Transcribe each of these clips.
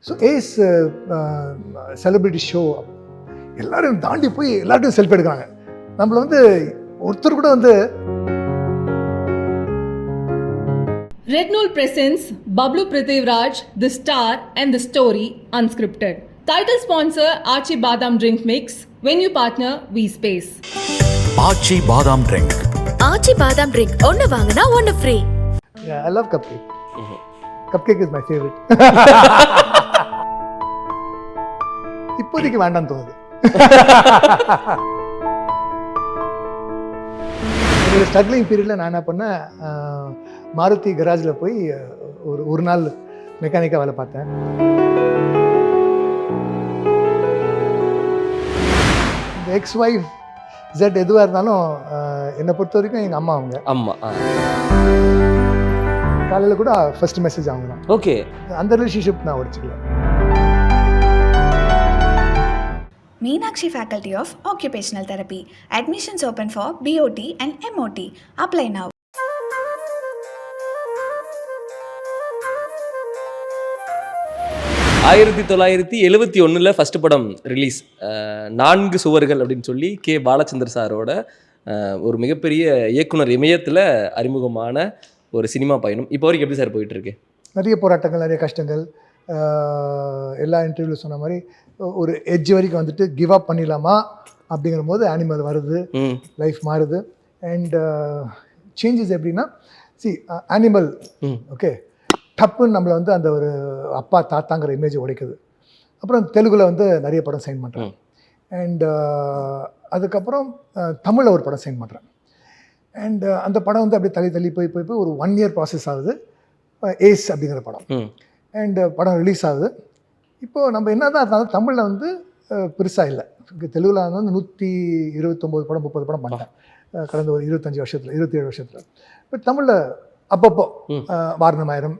So ace celebrity show எல்லாரும் தாண்டி போய் எல்லார்ட்டையும் செல்ஃபி எடுக்கிறாங்க. நம்மள வந்து ஒருத்தர் கூட வந்து Red Nool presents Bablu Prithviraj, The Star and The Story Unscripted. Title sponsor Archie Badam Drink Mix. Venue partner V-Space. Archie Badam Drink. Archie Badam Drink. ஒன்னு வாங்குனா ஒன்னு free. I love cupcake. Cupcake is my favorite. இப்போதைக்கு வேண்டாம் தோணுது. என்னோட struggling பீரியடில் நான் என்ன பண்ணேன், மாருதி கராஜில் போய் ஒரு நாள் மெக்கானிக்காக வேலை பார்த்தேன். இந்த எக்ஸ் ஒய்ஃப் ஜெட் எதுவாக இருந்தாலும் என்னை பொறுத்த வரைக்கும் எங்கள் அம்மா அவங்க. அம்மா காலையில் கூட ஃபர்ஸ்ட் மெசேஜ் அவங்க தான். ஓகே, அந்த ரிலேஷன்ஷிப் நான் உடைச்சிக்கல. Meenakshi Faculty of Occupational Therapy. Admissions open for BOT and MOT. Apply now. ஆயிரத்தி 1971 ஃபர்ஸ்ட் படம் ரிலீஸ், 4 சுவர்கள் அப்படின்னு சொல்லி கே பாலச்சந்தர் சாரோட ஒரு மிகப்பெரிய இயக்குனர் இமயத்தில் அறிமுகமான ஒரு சினிமா பயணம் இப்போ வரைக்கும் எப்படி சார் போயிட்டு இருக்கு? நிறைய போராட்டங்கள், நிறைய கஷ்டங்கள். எல்லா இன்டர்வியூவில் சொன்ன மாதிரி ஒரு எட்ஜ் வரைக்கும் வந்துட்டு கிவ் அப் பண்ணிடலாமா அப்படிங்கிற போது அனிமல் வருது, லைஃப் மாறுது. அண்ட் சேஞ்சஸ் எப்படின்னா, அனிமல் ஓகே டப்புன்னு நம்மளை வந்து அந்த ஒரு அப்பா தாத்தாங்கிற இமேஜை உடைக்குது. அப்புறம் தெலுங்கில் வந்து நிறைய படம் சைன் பண்ணுறேன். அண்ட் அதுக்கப்புறம் தமிழில் ஒரு படம் சைன் பண்ணுறேன். அண்ட் அந்த படம் வந்து அப்படியே தள்ளி போய் ஒரு 1 year ப்ராசஸ் ஆகுது. ஏஸ் அப்படிங்கிற படம். அண்ட் படம் ரிலீஸ் ஆகுது. இப்போது நம்ம என்ன தான் இருந்தாலும் தமிழில் வந்து பெருசாக இல்லை. தெலுங்கில் வந்து 129 படம் 30 படம் பண்ணேன் கடந்த ஒரு 25 வருஷத்தில், 27 வருஷத்தில். பட் தமிழில் அப்பப்போ வாரணமாயிரம்,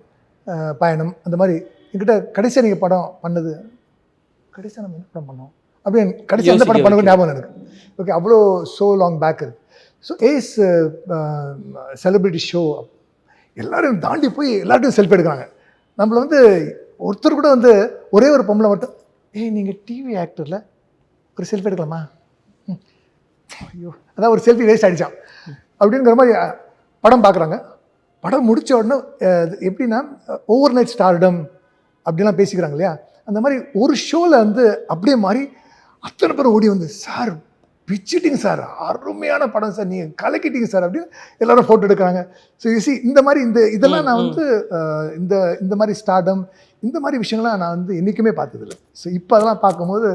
பயணம், அந்த மாதிரி என்கிட்ட கடைசியாக நீங்கள் படம் பண்ணது, கடைசியாக நம்ம என்ன படம் பண்ணோம் அப்படின்னு கடைசியாக எந்த படம் பண்ண ஞாபகம் எனக்கு. ஓகே, அவ்வளோ ஸோ லாங் பேக் இருக்குது. ஸோ ஏஸ் செலிபிரிட்டி ஷோ எல்லாரும் தாண்டி போய் எல்லார்ட்டையும் செல்ஃபி எடுக்கிறாங்க. நம்மளை வந்து ஒருத்தர் கூட வந்து ஒரே ஒரு பொம்பளை மட்டும், நீங்கள் டிவி ஆக்டரில் ஒரு செல்ஃபி எடுக்கலாமா, ஐயோ அதான் ஒரு செல்ஃபி வேஸ்ட் ஆகிடுச்சான் அப்படிங்கிற மாதிரி படம் பார்க்குறாங்க. படம் முடித்த உடனே எப்படின்னா ஓவர் நைட் ஸ்டார்டம் அப்படிலாம் பேசிக்கிறாங்க இல்லையா, அந்த மாதிரி ஒரு ஷோவில் வந்து அப்படியே மாதிரி அத்தனை பேரும் ஓடி வந்து, சார் பிச்சிட்டிங்க சார், அருமையான படம் சார், நீங்கள் கலக்கிட்டீங்க சார் அப்படின்னு எல்லாரும் ஃபோட்டோ எடுக்கிறாங்க. ஸோ யூசி இந்த மாதிரி இதெல்லாம் நான் வந்து இந்த மாதிரி ஸ்டார்டம், இந்த மாதிரி விஷயங்கள்லாம் நான் வந்து என்றைக்குமே பார்த்ததில்லை. ஸோ இப்போ அதெல்லாம் பார்க்கும்போது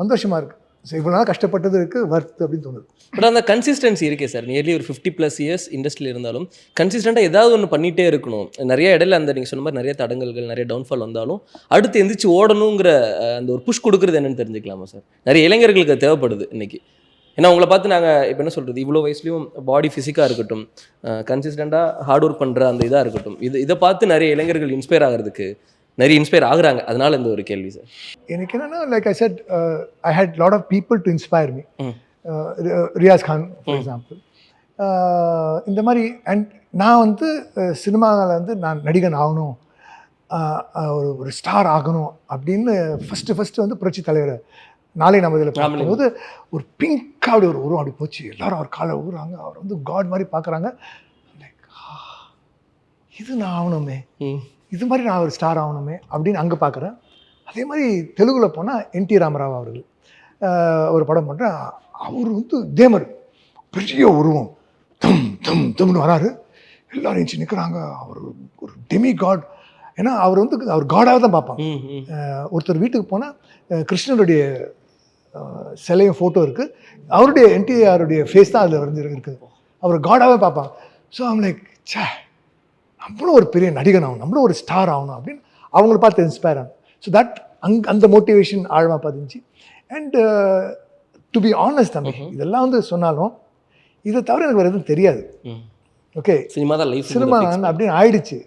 சந்தோஷமாக இருக்குது. ஸோ இவ்வளோ நாள் கஷ்டப்பட்டது இருக்குது, வர்த்து அப்படின்னு தோணுது. பட் அந்த கன்சிஸ்டன்சி இருக்கே சார், நியர்லி ஒரு 50+ இயர்ஸ் இண்டஸ்ட்ரியில் இருந்தாலும் கன்சிஸ்டண்ட்டாக ஏதாவது ஒன்று பண்ணிகிட்டே இருக்கணும். நிறைய இடையில அந்த நீங்கள் சொன்ன மாதிரி நிறைய தடங்கல்கள், நிறைய டவுன்ஃபால் வந்தாலும் அடுத்து எந்திரிச்சு ஓடணுங்கிற அந்த ஒரு புஷ் கொடுக்குறது என்னென்னு தெரிஞ்சுக்கலாமா சார்? நிறைய இளைஞர்களுக்கு அது தேவைப்படுது இன்றைக்கி. ஏன்னா உங்களை பார்த்து நாங்கள் இப்போ என்ன சொல்கிறது, இவ்வளோ வயசுலையும் பாடி ஃபிசிக்காக இருக்கட்டும், கன்சிஸ்டண்ட்டாக ஹார்ட் ஒர்க் பண்ணுற அந்த இதாக இருக்கட்டும், இதை பார்த்து நிறைய இளைஞர்கள் இன்ஸ்பயர் ஆகிறதுக்கு நிறைய இன்ஸ்பயர் ஆகுறாங்க. அதனால இந்த ஒரு கேள்வி சார். எனக்கு என்னென்னா, like I said, I had lot of people to inspire me. Riyaz Khan for example. இந்த மாதிரி. அண்ட் நான் வந்து சினிமாவில் வந்து நான் நடிகன் ஆகணும், ஒரு ஸ்டார் ஆகணும் அப்படின்னு ஃபஸ்ட்டு வந்து புரட்சி தலைவர் நாளை நம்ம இதில் பார்க்கும்போது ஒரு பிங்காக அப்படி ஒரு உருவம் அப்படி போச்சு. எல்லோரும் அவர் காலை ஊறுறாங்க, அவர் வந்து காட் மாதிரி பார்க்குறாங்க. லைக் இது நான் ஆகணுமே, இது மாதிரி நான் ஒரு ஸ்டார் ஆகணுமே அப்படின்னு அங்கே பார்க்குறேன். அதே மாதிரி தெலுங்கில் போனால் என்டி ராமராவ் அவர்கள் ஒரு படம் பண்ணுறேன். அவர் வந்து தேமர் பெரிய உருவம், தம்னு வராரு, எல்லோரும் எஞ்சி நிற்கிறாங்க. அவர் ஒரு டெமி காட். ஏன்னா அவர் வந்து அவர் காடாக தான் பார்ப்பாங்க. ஒருத்தர் வீட்டுக்கு போனால் கிருஷ்ணருடைய சிலையும் ஃபோட்டோ இருக்குது, அவருடைய என்டிஆருடைய ஃபேஸ் தான் அதில் வந்து இருக்குது. அவர் காடாகவே பார்ப்பாங்க. ஸோ அவங்க லைக், சே நம்மளும் ஒரு பெரிய நடிகன் ஆகணும், நம்மளும் ஒரு ஸ்டார் ஆகணும் அப்படின்னு அவங்கள பார்த்து இன்ஸ்பயர் ஆகும். ஸோ தட் அந்த மோட்டிவேஷன் ஆழமாக பார்த்துச்சு. அண்ட் டு பி ஆனஸ்ட் தம்பி, இதெல்லாம் வந்து சொன்னாலும் இதை தவிர எனக்கு வேறு எதுவும் தெரியாது. ஓகே, சினிமா தான் லைஃப், சினிமா அப்படின்னு ஆயிடுச்சு.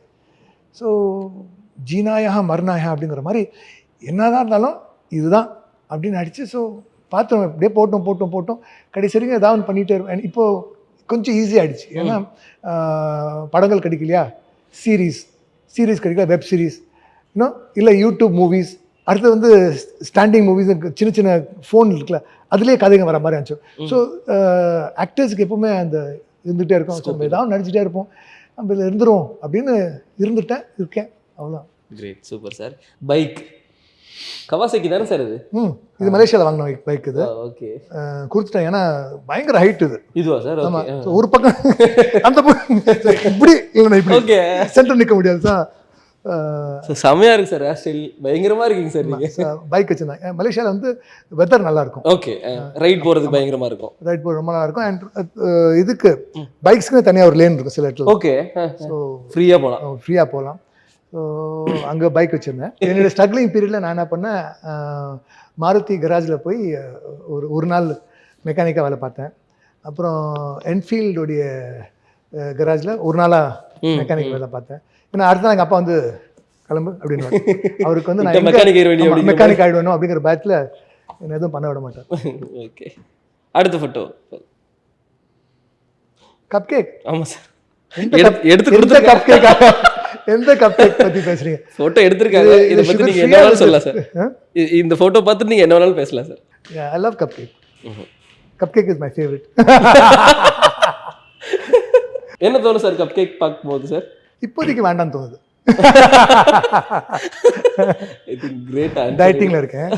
ஸோ ஜீனாயா மர்னாயா அப்படிங்கிற மாதிரி என்னதான் இருந்தாலும் இதுதான் அப்படின்னு ஆயிடுச்சு. ஸோ பார்த்தோம், அப்படியே போட்டோம் கடைசி வரைக்கும் ஏதாவது பண்ணிகிட்டே இருப்பேன். இப்போது கொஞ்சம் ஈஸியாகிடுச்சு. ஏன்னா படங்கள் கிடைக்கலையா, சீரீஸ் கிடைக்கல, வெப் சீரிஸ், இன்னும் இல்லை யூடியூப் மூவிஸ், அடுத்து வந்து ஸ்டாண்டிங் மூவிஸ், சின்ன சின்ன ஃபோன் இருக்குல்ல அதுலேயே கதைங்க வர மாதிரி இருந்துச்சு. ஸோ ஆக்டர்ஸுக்கு எப்பவுமே அந்த இருந்துகிட்டே இருக்கும். ஸோ ஏதாவது நடிச்சுட்டே இருப்போம், நம்ம இதில் இருந்துரும் அப்படின்னு இருக்கேன் அவ்வளோ. Great, super sir. Bike Kawasaki தானே சார் இது? இது மலேசியாவில் வாங்கின பைக் இது. ஓகே, கொடுத்துட்டேன். ஏன்னா பயங்கர ஹைட் இது. இதுவா சார்? ஆமாம், ஒரு பக்கம் அந்த பக்கம் இப்படி இல்லைண்ணா இப்படி ஓகே, சென்டர் நிற்க முடியாது சார். செமையா இருக்கு சார், ஹேர் ஸ்டைல் பயங்கரமா இருக்கீங்க சார் நீங்க. பைக் வச்சுருந்தேன். மலேசியாவில் வந்து வெதர் நல்லா இருக்கும். ஓகே, ரைட் போகிறதுக்கு பயங்கரமாக இருக்கும். ரைட் போகிறது ரொம்ப நல்லா இருக்கும். அண்ட் இதுக்கு பைக்ஸ்க்குன்னு தனியாக ஒரு லேன் இருக்கும் சில இடத்துல. ஓகே, ஸோ ஃப்ரீயாக போகலாம். ஃப்ரீயாக போகலாம். ஸோ அங்கே பைக் வச்சுருந்தேன். என்னோடய ஸ்ட்ரகிளிங் பீரியடில் நான் என்ன பண்ணேன், மாருதி கராஜில் போய் ஒரு நாள் மெக்கானிக்காக வேலை பார்த்தேன். அப்புறம் என்ஃபீல்டுடைய கராஜில் ஒரு நாளாக மெக்கானிக் வேலை பார்த்தேன். ஏன்னா அடுத்த நாள் எங்கள் அப்பா வந்து கிளம்பு அப்படின்னு அவருக்கு வந்து நான் மெக்கானிக் ஆகிடணும் அப்படிங்கிற பயத்தில் என்ன எதுவும் பண்ண விட மாட்டேன். ஓகே, அடுத்த ஃபோட்டோ. Cup cake. ஆமாம் சார், எடுத்து கொடுத்த கப் கேக். எந்த கப் கேக் பற்றி பேசுறீங்க? ஃபோட்டோ எடுத்திருக்காங்க, இதை பற்றி நீங்கள் என்ன வேணாலும் சொல்லலாம் சார். இந்த ஃபோட்டோ பார்த்துட்டு நீங்கள் என்ன வேணாலும் பேசலாம் sir. I love cupcake. Cupcake is my favourite. என்ன தோணும் சார் கப் கேக் பார்க்கும்போது சார்? இப்போதைக்கு வேண்டாம்னு தோணுது. I think great. டயட்டிங்கில் இருக்கேன்.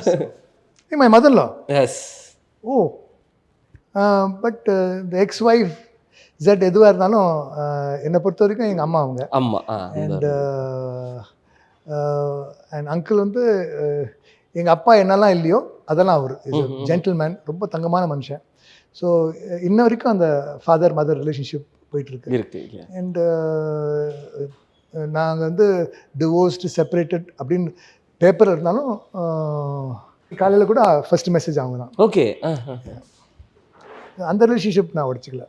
My mother law. Yes. Oh, but இந்த எக்ஸ் ஒய்ஃப் ஜெட் எதுவாக இருந்தாலும் என்னை பொறுத்த வரைக்கும் எங்கள் அம்மா அவங்க. அம்மா. அண்ட் அங்கிள் வந்து எங்கள் அப்பா என்னெல்லாம் இல்லையோ அதெல்லாம் அவர் ஜென்டில்மேன், ரொம்ப தங்கமான மனுஷன். ஸோ இன்ன வரைக்கும் அந்த ஃபாதர் மதர் ரிலேஷன்ஷிப் போயிட்டுருக்கு. அண்ட் நாங்கள் வந்து டிவோர்ஸ்டு செப்பரேட்டட் அப்படின்னு பேப்பர் இருந்தாலும் காலையில் கூட ஃபர்ஸ்ட் மெசேஜ் அவங்க தான். ஓகே, அந்த ரிலேஷன்ஷிப் நான் உடச்சிக்கல.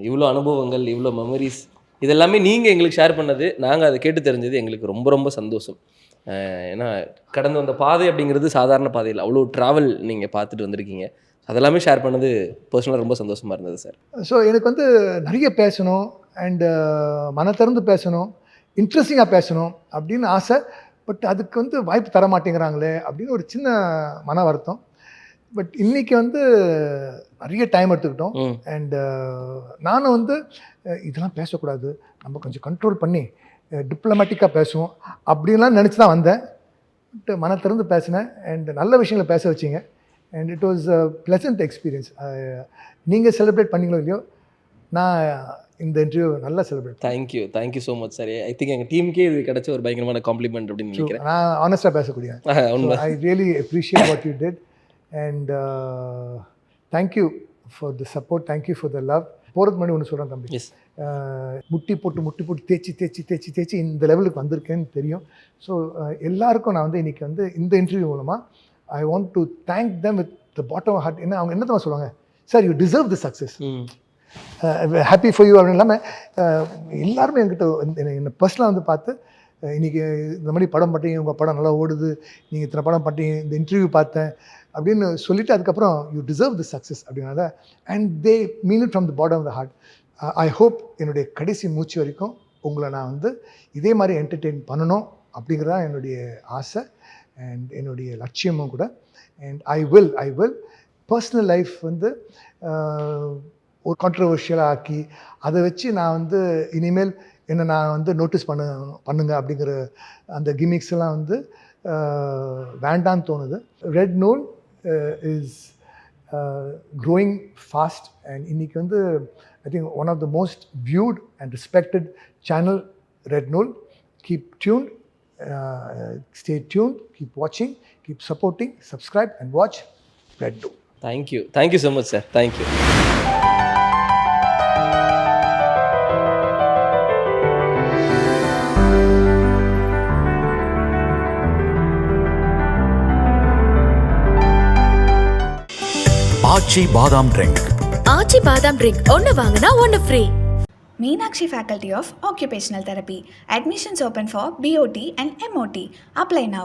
இவ்வளோ அனுபவங்கள், இவ்வளோ மெமரிஸ், இதெல்லாமே நீங்கள் எங்களுக்கு ஷேர் பண்ணது, நாங்கள் அதை கேட்டு தெரிஞ்சது எங்களுக்கு ரொம்ப ரொம்ப சந்தோஷம். ஏன்னா கடந்து வந்த பாதை அப்படிங்கிறது சாதாரண பாதையில் அவ்வளோ ட்ராவல் நீங்கள் பார்த்துட்டு வந்திருக்கீங்க. அதெல்லாமே ஷேர் பண்ணது பர்சனலாக ரொம்ப சந்தோஷமாக இருந்தது சார். ஸோ எனக்கு வந்து நிறைய பேசணும் அண்டு மன திறந்து பேசணும், இன்ட்ரெஸ்டிங்காக பேசணும் அப்படின்னு ஆசை. பட் அதுக்கு வந்து வாய்ப்பு தர மாட்டேங்கிறாங்களே அப்படின்னு ஒரு சின்ன மன வருத்தம். பட் இன்றைக்கி வந்து நிறைய டைம் எடுத்துக்கிட்டோம். அண்டு நானும் வந்து இதெல்லாம் பேசக்கூடாது, நம்ம கொஞ்சம் கண்ட்ரோல் பண்ணி டிப்ளமேட்டிக்காக பேசுவோம் அப்படின்லாம் நினச்சி தான் வந்தேன். பட் மன திறந்து பேசினேன் அண்ட் நல்ல விஷயங்களை பேச வச்சிங்க. And it was a pleasant experience. நீங்கள் செலிப்ரேட் பண்ணீங்களோ இல்லையோ, நான் இந்த இன்டர்வியூ நல்லா celebrate. Thank you so much sir. I think எங்கள் டீமுக்கே இது கிடைச்ச ஒரு பயங்கரமான காம்ப்ளிமெண்ட் அப்படின்னு நினைக்கிறேன். நான் ஆனஸ்டாக பேசக்கூடிய I really appreciate what you did and thank you for the support, thank you for the love. போகிறதுக்கு முன்னாடி ஒன்று சொல்கிறேன் தம்பி, முட்டி போட்டு தேய்ச்சி இந்த லெவலுக்கு வந்திருக்கேன்னு தெரியும். ஸோ எல்லாருக்கும் நான் வந்து இன்றைக்கி வந்து இந்த இன்டர்வியூ மூலமாக I want to thank them with the bottom of heart. என்ன அவங்க என்ன தான் சொல்லுவாங்க, sir you deserve the success, happy for you அப்படின்லாமல் எல்லாருமே என்கிட்ட என்னை பர்சனலாக வந்து பார்த்து இன்றைக்கி இந்த மாதிரி படம் பண்ணுறீங்க, உங்கள் படம் நல்லா ஓடுது, நீங்கள் இத்தனை படம் பண்ணுறீங்க, இந்த இன்டர்வியூ பார்த்தேன் அப்படின்னு சொல்லிவிட்டு அதுக்கப்புறம் யூ டிசர்வ் தி சக்ஸஸ் அப்படின்னால and they mean it from the bottom of the heart. I hope என்னுடைய கடைசி மூச்சு வரைக்கும் உங்களை நான் வந்து இதே மாதிரி என்டர்டெயின் பண்ணணும் அப்படிங்கிறதான் என்னுடைய ஆசை அண்ட் என்னுடைய லட்சியமும் கூட. And I will personal life வந்து ஒரு கான்ட்ரவர்ஷியலாக ஆக்கி அதை வச்சு நான் வந்து இனிமேல் என்னை நான் வந்து நோட்டீஸ் பண்ணுங்க அப்படிங்கிற அந்த கிமிக்ஸ் எல்லாம் வந்து வேண்டான்னு தோணுது. ரெட் நூல் இஸ் க்ரோயிங் ஃபாஸ்ட் அண்ட் இன்றைக்கி வந்து I think one of the most viewed and respected channel red நூல். Keep tuned, stay tuned, keep watching, keep supporting, subscribe and watch Red Nool. Thank you so much sir. Thank you. ஆச்சி பாதாம் drink. ஆச்சி பாதாம் drink ஒன்னு வாங்கினா ஒன்னு free. Meenakshi Faculty of Occupational Therapy. Admissions open for BOT and MOT. Apply now.